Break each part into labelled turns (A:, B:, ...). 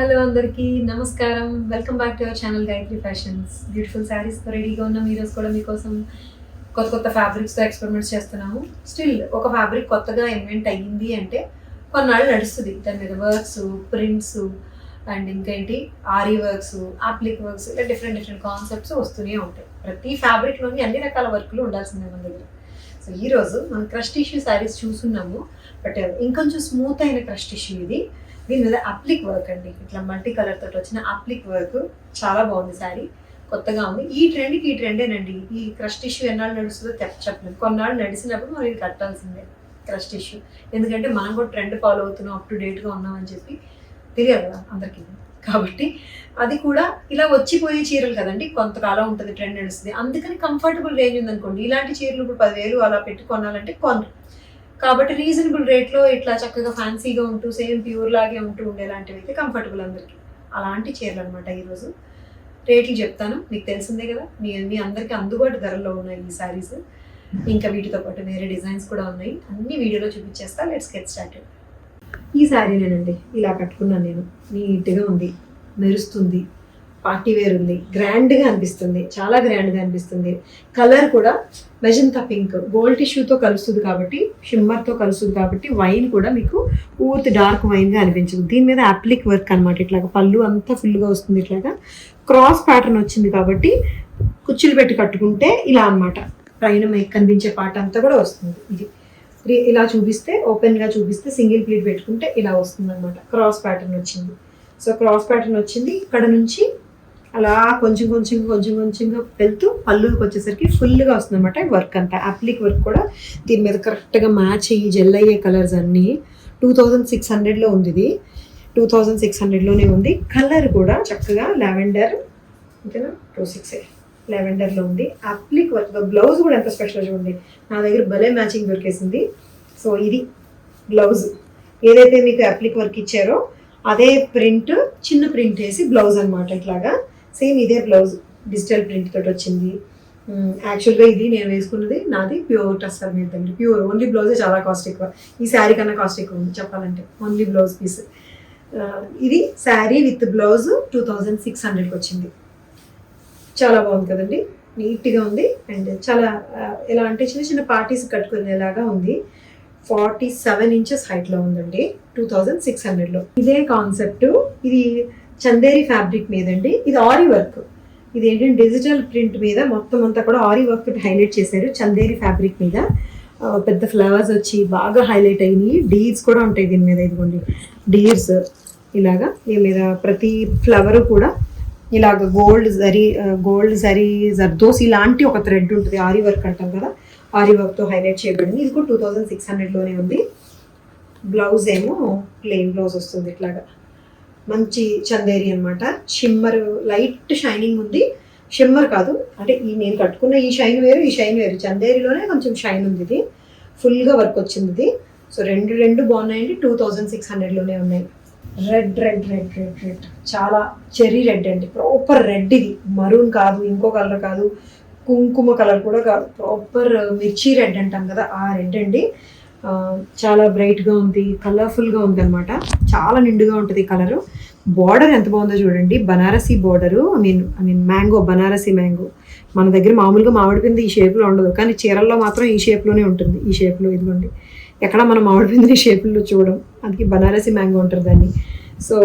A: Hello అందరికీ నమస్కారం. Welcome back to our channel Gayatri Fashions. Beautiful శారీస్తో రెడీగా ఉన్నాం. ఈరోజు కూడా మీకోసం కొత్త కొత్త ఫ్యాబ్రిక్స్తో ఎక్స్పెరిమెంట్స్ చేస్తున్నాము. స్టిల్ ఒక ఫ్యాబ్రిక్ కొత్తగా ఇన్వెంట్ అయ్యింది అంటే కొన్నాళ్ళు నడుస్తుంది. దాని మీద వర్క్స్, ప్రింట్స్ అండ్ ఇంకేంటి ఆరీ వర్క్స్, అప్లిక్ వర్క్స్, ఇలా డిఫరెంట్ కాన్సెప్ట్స్ వస్తూనే ఉంటాయి. ప్రతి ఫ్యాబ్రిక్లోని అన్ని రకాల వర్క్లు ఉండాల్సిందే మన దగ్గర. సో ఈరోజు మనం క్రష్ టిష్యూ శారీస్ చూస్తున్నాము. బట్ ఇంకొంచెం స్మూత్ అయిన క్రష్ టిష్యూ ఇది. దీని మీద అప్లిక్ వర్క్ అండి, ఇట్లా మల్టీ కలర్ తోటి వచ్చిన అప్లిక్ వర్క్ చాలా బాగుంది. శారీ కొత్తగా ఉంది. ఈ ట్రెండేనండి. ఈ క్రష్ టిష్యూ ఎన్నాళ్ళు నడుస్తుందో చెప్పలేదు. కొన్నాళ్ళు నడిచినప్పుడు మనం ఇది కట్టాల్సిందే క్రష్ టిష్యూ. ఎందుకంటే మనం కూడా ట్రెండ్ ఫాలో అవుతున్నాం, అప్ టు డేట్గా ఉన్నామని చెప్పి తెలియదు కదా అందరికీ. కాబట్టి అది కూడా ఇలా వచ్చిపోయే చీరలు కదండి, కొంతకాలం ఉంటుంది, ట్రెండ్ నడుస్తుంది. అందుకని కంఫర్టబుల్ రేంజ్ ఉందనుకోండి, ఇలాంటి చీరలు ఇప్పుడు 10,000 అలా పెట్టి కొనాలంటే కొనరు. కాబట్టి రీజనబుల్ రేట్లో ఇట్లా చక్కగా ఫ్యాన్సీగా ఉంటూ సేమ్ ప్యూర్ లాగే ఉంటూ ఉండేలాంటివి అయితే కంఫర్టబుల్ అందరికీ. అలాంటి చీరలు అనమాట. ఈరోజు రేట్లు చెప్తాను, మీకు తెలిసిందే కదా, మీ అందరికీ అందుబాటు ధరల్లో ఉన్నాయి ఈ శారీస్. ఇంకా వీటితో పాటు వేరే డిజైన్స్ కూడా ఉన్నాయి, అన్ని వీడియోలో చూపించేస్తా. Let's get started. ఈ శారీనేనండి, ఇలా కట్టుకున్నాను నేను. నీట్గా ఉంది, మెరుస్తుంది, పార్టీ వేర్ ఉంది, గ్రాండ్గా అనిపిస్తుంది, చాలా గ్రాండ్గా అనిపిస్తుంది. కలర్ కూడా మెజంతా పింక్ గోల్డ్ టిష్యూతో కలుస్తుంది కాబట్టి, షిమ్మర్తో కలుస్తుంది కాబట్టి వైన్ కూడా మీకు పూర్తి డార్క్ వైన్గా అనిపించదు. దీని మీద అప్లిక్ వర్క్ అనమాట. ఇట్లాగా పళ్ళు అంతా ఫుల్గా వస్తుంది. ఇట్లాగా క్రాస్ ప్యాటర్న్ వచ్చింది కాబట్టి కుచ్చులు పెట్టి కట్టుకుంటే ఇలా అనమాట. పైన మీకు కనిపించే పాట అంతా కూడా వస్తుంది. ఇది ఇలా చూపిస్తే, ఓపెన్గా చూపిస్తే, సింగిల్ ప్లీట్ పెట్టుకుంటే ఇలా వస్తుంది అనమాట. క్రాస్ ప్యాటర్న్ వచ్చింది. సో క్రాస్ ప్యాటర్న్ వచ్చింది. ఇక్కడ నుంచి అలా కొంచెంగా వెళ్తూ పళ్ళుకి వచ్చేసరికి ఫుల్గా వస్తుంది అనమాట వర్క్ అంతా. అప్లిక్ వర్క్ కూడా దీని మీద కరెక్ట్గా మ్యాచ్ అయ్యి జెల్ అయ్యే కలర్స్ అన్నీ. 2600లో ఉంది ఇది. 2600లోనే ఉంది. కలర్ కూడా చక్కగా లావెండర్, ఓకేనా, 26 లావెండర్లో ఉంది. అప్లిక్ వర్క్. బ్లౌజ్ కూడా ఎంత స్పెషల్ చూడండి, నా దగ్గర భలే మ్యాచింగ్ దొరికేసింది. సో ఇది బ్లౌజ్. ఏదైతే మీకు అప్లిక్ వర్క్ ఇచ్చారో అదే ప్రింట్, చిన్న ప్రింట్ వేసి బ్లౌజ్ అనమాట. ఇట్లాగా సేమ్ ఇదే బ్లౌజ్ డిజిటల్ ప్రింట్ తోటి వచ్చింది. యాక్చువల్గా ఇది నేను వేసుకున్నది నాది ప్యూర్ టస్సర్ మీద అండి. ప్యూర్ ఓన్లీ బ్లౌజే చాలా కాస్ట్ ఎక్కువ. ఈ శారీ కన్నా కాస్ట్ ఎక్కువ ఉంది చెప్పాలంటే. Only blouse piece. ఇది శారీ విత్ బ్లౌజ్ 2600కి వచ్చింది. చాలా బాగుంది కదండి, నీట్గా ఉంది. అండ్ చాలా ఎలా అంటే చిన్న చిన్న పార్టీస్ కట్టుకునేలాగా ఉంది. 47 ఇంచెస్ హైట్లో ఉందండి. 2600లో ఇదే కాన్సెప్ట్. ఇది చందేరి ఫ్యాబ్రిక్ మీద అండి. ఇది ఆరీ వర్క్. ఇది ఏంటంటే డిజిటల్ ప్రింట్ మీద మొత్తం అంతా కూడా ఆరీ వర్క్ హైలైట్ చేశారు. చందేరి ఫ్యాబ్రిక్ మీద పెద్ద ఫ్లవర్స్ వచ్చి బాగా హైలైట్ అయినాయి. డీర్స్ కూడా ఉంటాయి దీని మీద. ఇదిగోండి డీర్స్ ఇలాగా. దీని మీద ప్రతి ఫ్లవర్ కూడా ఇలాగ గోల్డ్ జరీ జర్దోసి ఇలాంటి ఒక థ్రెడ్ ఉంటుంది. ఆరీ వర్క్ అంటాం కదా, ఆరీ వర్క్తో హైలైట్ చేయబడింది. ఇది కూడా 2600లోనే ఉంది. బ్లౌజ్ ఏమో ప్లెయిన్ బ్లౌజ్ వస్తుంది. ఇట్లాగా మంచి చందేరి అనమాట. షిమ్మర్ లైట్ షైనింగ్ ఉంది. షిమ్మర్ కాదు అంటే ఈ నేను కట్టుకున్న ఈ షైన్ వేరు, ఈ షైన్ వేరు. చందేరిలోనే కొంచెం షైన్ ఉంది. ఇది ఫుల్గా వర్క్ వచ్చింది ఇది. సో రెండు బాగున్నాయండి. 2600లోనే ఉన్నాయి. రెడ్ చాలా చెర్రీ రెడ్ అండి. Proper red. ఇది మరూన్ కాదు, ఇంకో కలర్ కాదు, కుంకుమ కలర్ కూడా కాదు. ప్రాపర్ మిర్చి రెడ్ అంటాం కదా, ఆ రెడ్ అండి. చాలా బ్రైట్గా ఉంది, కలర్ఫుల్గా ఉంది అనమాట. చాలా నిండుగా ఉంటుంది కలరు. బార్డర్ ఎంత బాగుందో చూడండి. Banarasi border. I mean mango, Banarasi mango. మన దగ్గర మామూలుగా మామిడి పిండి ఈ షేప్లో ఉండదు, కానీ చీరల్లో మాత్రం ఈ షేప్లోనే ఉంటుంది. ఈ షేప్లో ఇదిగోండి, ఎక్కడ మనం మామిడి పిండి షేప్లో చూడడం, అందుకే బనారసీ మ్యాంగో ఉంటుంది దాన్ని. సో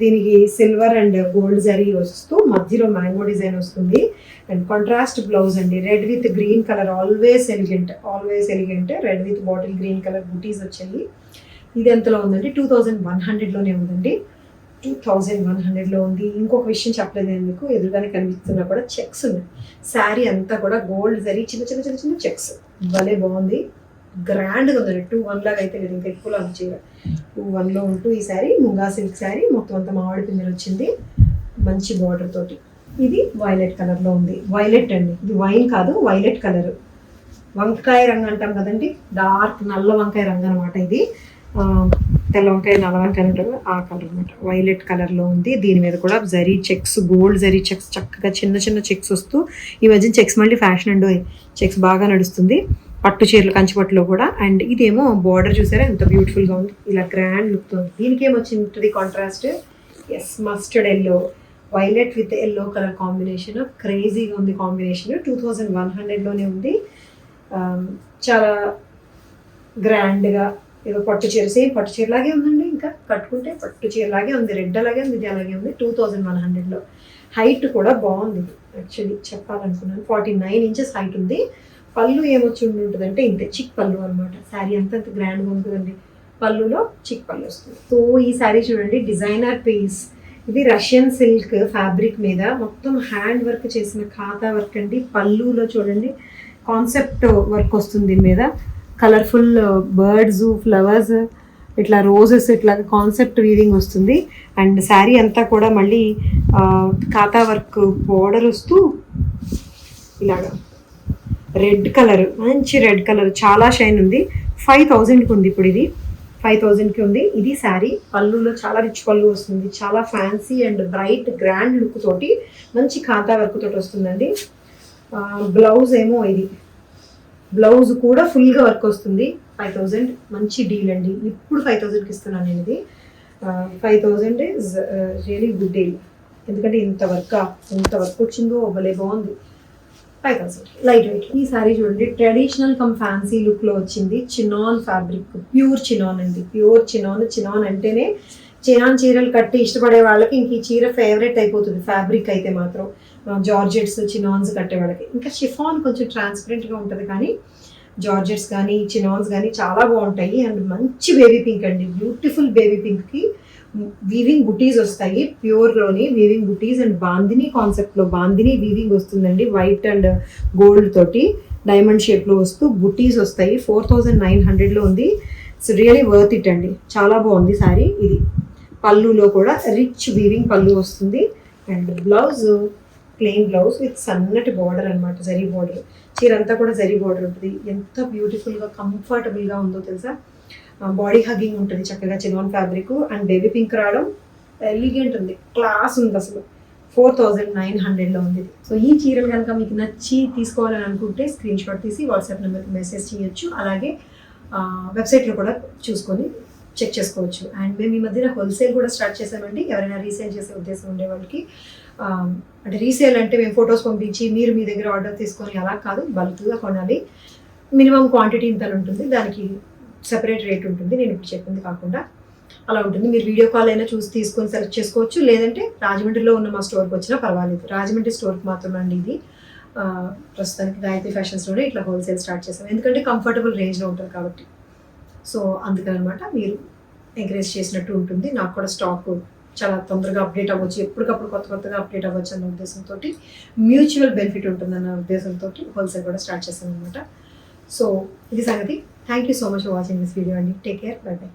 A: దీనికి సిల్వర్ అండ్ గోల్డ్ జరీ వస్తూ మధ్యలో మ్యాంగో డిజైన్ వస్తుంది. అండ్ కాంట్రాస్ట్ బ్లౌజ్ అండి. Red with green colour, always elegant. Red with bottle green colour బూటీస్ వచ్చాయి. ఇది ఎంతలో ఉందండి? 2100లోనే ఉందండి. 2100లో ఉంది. ఇంకొక విషయం చెప్పలేదు నేను మీకు, ఎదురుగానే కనిపిస్తున్నా కూడా చెక్స్ ఉన్నాయి. శారీ అంతా కూడా గోల్డ్ జరీ చిన్న చెక్స్. భలే బాగుంది, గ్రాండ్గా ఉందండి. 2-1 లాగా అయితే లేదు, ఇంకా ఎక్కువలో చీర 2-1లో ఉంటూ ఈ శారీ ముంగా సిల్క్ శారీ. మొత్తం అంతా మామిడి పిందెలు వచ్చింది మంచి బార్డర్ తోటి. ఇది వైలెట్ కలర్లో ఉంది. వైలెట్ అండి, ఇది వైన్ కాదు, వైలెట్ కలర్. వంకాయ రంగు అంటాం కదండి, డార్క్ నల్ల వంకాయ రంగు అనమాట. ఇది తెల్ల వంకాయ, నల్ల వంకాయ అంటారు, ఆ కలర్ అనమాట. వైలెట్ కలర్లో ఉంది. దీని మీద కూడా zari checks, gold zari checks, చక్కగా చిన్న చెక్స్ వస్తూ, ఈ మధ్యన చెక్స్ మళ్ళీ ఫ్యాషన్ అండి. చెక్స్ బాగా నడుస్తుంది పట్టు చీరలు, కంచి పట్టులో కూడా. అండ్ ఇదేమో బార్డర్ చూసారా ఎంత బ్యూటిఫుల్గా ఉంది, ఇలా గ్రాండ్ లుక్ ఉంది. దీనికి ఏమొచ్చింది contrast, yes mustard yellow, violet with yellow colour combination, క్రేజీగా ఉంది కాంబినేషన్. 2100లోనే ఉంది. చాలా గ్రాండ్గా ఏదో పట్టు చీర, సేమ్ పట్టు చీరలాగే ఉందండి. ఇంకా కట్టుకుంటే పట్టు చీరలాగే ఉంది, రెడ్ అలాగే ఉంది, ఇది అలాగే ఉంది. 2100లో హైట్ కూడా బాగుంది. యాక్చువల్లీ చెప్పాలనుకున్నాను 49 ఇంచెస్ హైట్ ఉంది. పళ్ళు ఏమొచ్చి ఉంటుందంటే ఇంతే చిక్ పళ్ళు అనమాట. శారీ అంత గ్రాండ్గా ఉంటుందండి. పళ్ళులో చిక్ పళ్ళు వస్తుంది. సో ఈ శారీ చూడండి, డిజైనర్ పీస్. ఇది రష్యన్ సిల్క్ ఫ్యాబ్రిక్ మీద మొత్తం హ్యాండ్ వర్క్ చేసిన ఖాతా వర్క్ అండి. పళ్ళులో చూడండి కాన్సెప్ట్ వర్క్ వస్తుంది దీని మీద. కలర్ఫుల్ బర్డ్స్, ఫ్లవర్స్, ఇట్లా రోజెస్, ఇట్లా కాన్సెప్ట్ వీవింగ్ వస్తుంది. అండ్ శారీ అంతా కూడా మళ్ళీ ఖాతా వర్క్ బోర్డర్ వస్తూ ఇలాగా రెడ్ కలర్, మంచి రెడ్ కలర్, చాలా షైన్ ఉంది. 5000కి ఉంది ఇప్పుడు. ఇది 5000కి ఉంది. ఇది శారీ. పళ్ళులో చాలా రిచ్ పళ్ళు వస్తుంది. చాలా fancy and bright grand look తోటి మంచి ఖాతా వర్క్ తోటి వస్తుందండి. బ్లౌజ్ ఏమో ఇది, బ్లౌజ్ కూడా ఫుల్గా వర్క్ వస్తుంది. 5000 మంచి డీల్ అండి. ఇప్పుడు 5000కి ఇస్తున్నాను నేను ఇది. 5000 ఈజ్ రియలీ గుడ్ డీల్. ఎందుకంటే ఇంత వర్క్ వచ్చిందో భలే బాగుంది. 5000 లైట్ వెయిట్. ఈ సారీ చూడండి, ట్రెడిషనల్ కమ్ ఫ్యాన్సీ లుక్లో వచ్చింది. చినాన్ ఫ్యాబ్రిక్, ప్యూర్ చినాన్ అండి. ప్యూర్ చినాన్ అంటేనే చినాన్ చీరలు కట్టి ఇష్టపడే వాళ్ళకి ఇంక ఈ చీర ఫేవరెట్ అయిపోతుంది. ఫ్యాబ్రిక్ అయితే మాత్రం జార్జెట్స్, చినాన్స్ కట్టే వాళ్ళకి. ఇంకా షిఫాన్ కొంచెం ట్రాన్స్పరెంట్గా ఉంటుంది, కానీ జార్జెట్స్ కానీ చినాన్స్ కానీ చాలా బాగుంటాయి. అండ్ మంచి బేబీ పింక్ అండి, బ్యూటిఫుల్ బేబీ పింక్కి వీవింగ్ బుటీస్ వస్తాయి. ప్యూర్లోని వీవింగ్ బుటీస్ అండ్ బాందిని కాన్సెప్ట్లో బాందిని వీవింగ్ వస్తుందండి. వైట్ అండ్ గోల్డ్ తోటి డైమండ్ షేప్లో వస్తూ బుటీస్ వస్తాయి. 4900లో ఉంది. ఇట్స్ రియలీ వర్త్ ఇట్ అండి. చాలా బాగుంది శారీ. ఇది పళ్ళులో కూడా రిచ్ వీవింగ్ పళ్ళు వస్తుంది. And blouse plain blouse with సన్నటి బార్డర్ అనమాట, జరీ బార్డర్. చీర అంతా కూడా జరీ బార్డర్ ఉంటుంది. ఎంత బ్యూటిఫుల్గా కంఫర్టబుల్గా ఉందో తెలుసా. బాడీ హగ్గింగ్ ఉంటుంది చక్కగా, chinon fabric. And baby pink రావడం ఎలిగెంట్ ఉంది, క్లాస్ ఉంది అసలు. 4900లో ఉంది. సో ఈ చీరలు కనుక మీకు నచ్చి తీసుకోవాలని అనుకుంటే స్క్రీన్ షాట్ తీసి వాట్సాప్ నెంబర్కి మెసేజ్ చేయొచ్చు. అలాగే వెబ్సైట్లో కూడా చూసుకొని చెక్ చేసుకోవచ్చు. అండ్ మేము ఈ మధ్యన హోల్సేల్ కూడా స్టార్ట్ చేసామండి. ఎవరైనా రీసేల్ చేసే ఉద్దేశం ఉండే వాళ్ళకి. అంటే రీసేల్ అంటే మేము ఫొటోస్ పంపించి మీరు మీ దగ్గర ఆర్డర్ తీసుకొని అలా కాదు, బల్క్గా కొనాలి. మినిమం క్వాంటిటీ ఇంత ఉంటుంది, దానికి సెపరేట్ రేట్ ఉంటుంది. నేను ఇప్పుడు చెప్పింది కాకుండా అలా ఉంటుంది. మీరు వీడియో కాల్ అయినా చూసి తీసుకొని సెలెక్ట్ చేసుకోవచ్చు. లేదంటే రాజమండ్రిలో ఉన్న మా స్టోర్కి వచ్చినా పర్వాలేదు. రాజమండ్రి స్టోర్కి మాత్రమే అండి ఇది. ప్రస్తుతానికి గాయత్రి ఫ్యాషన్స్లోనే ఇట్లా హోల్సేల్ స్టార్ట్ చేసాం. ఎందుకంటే కంఫర్టబుల్ రేంజ్లో ఉంటుంది కాబట్టి. సో అందుకనమాట మీరు ఎంకరేజ్ చేసినట్టు ఉంటుంది. నాకు కూడా స్టాక్ చాలా తొందరగా అప్డేట్ అవ్వచ్చు, ఎప్పటికప్పుడు కొత్తగా అప్డేట్ అవ్వచ్చు అన్న ఉద్దేశంతో, మ్యూచువల్ బెనిఫిట్ ఉంటుందన్న ఉద్దేశంతో హోల్సేల్ కూడా స్టార్ట్ చేశాను అనమాట. సో ఇది సంగతి. Thank you so much for watching this video అండి. Take care, bye by.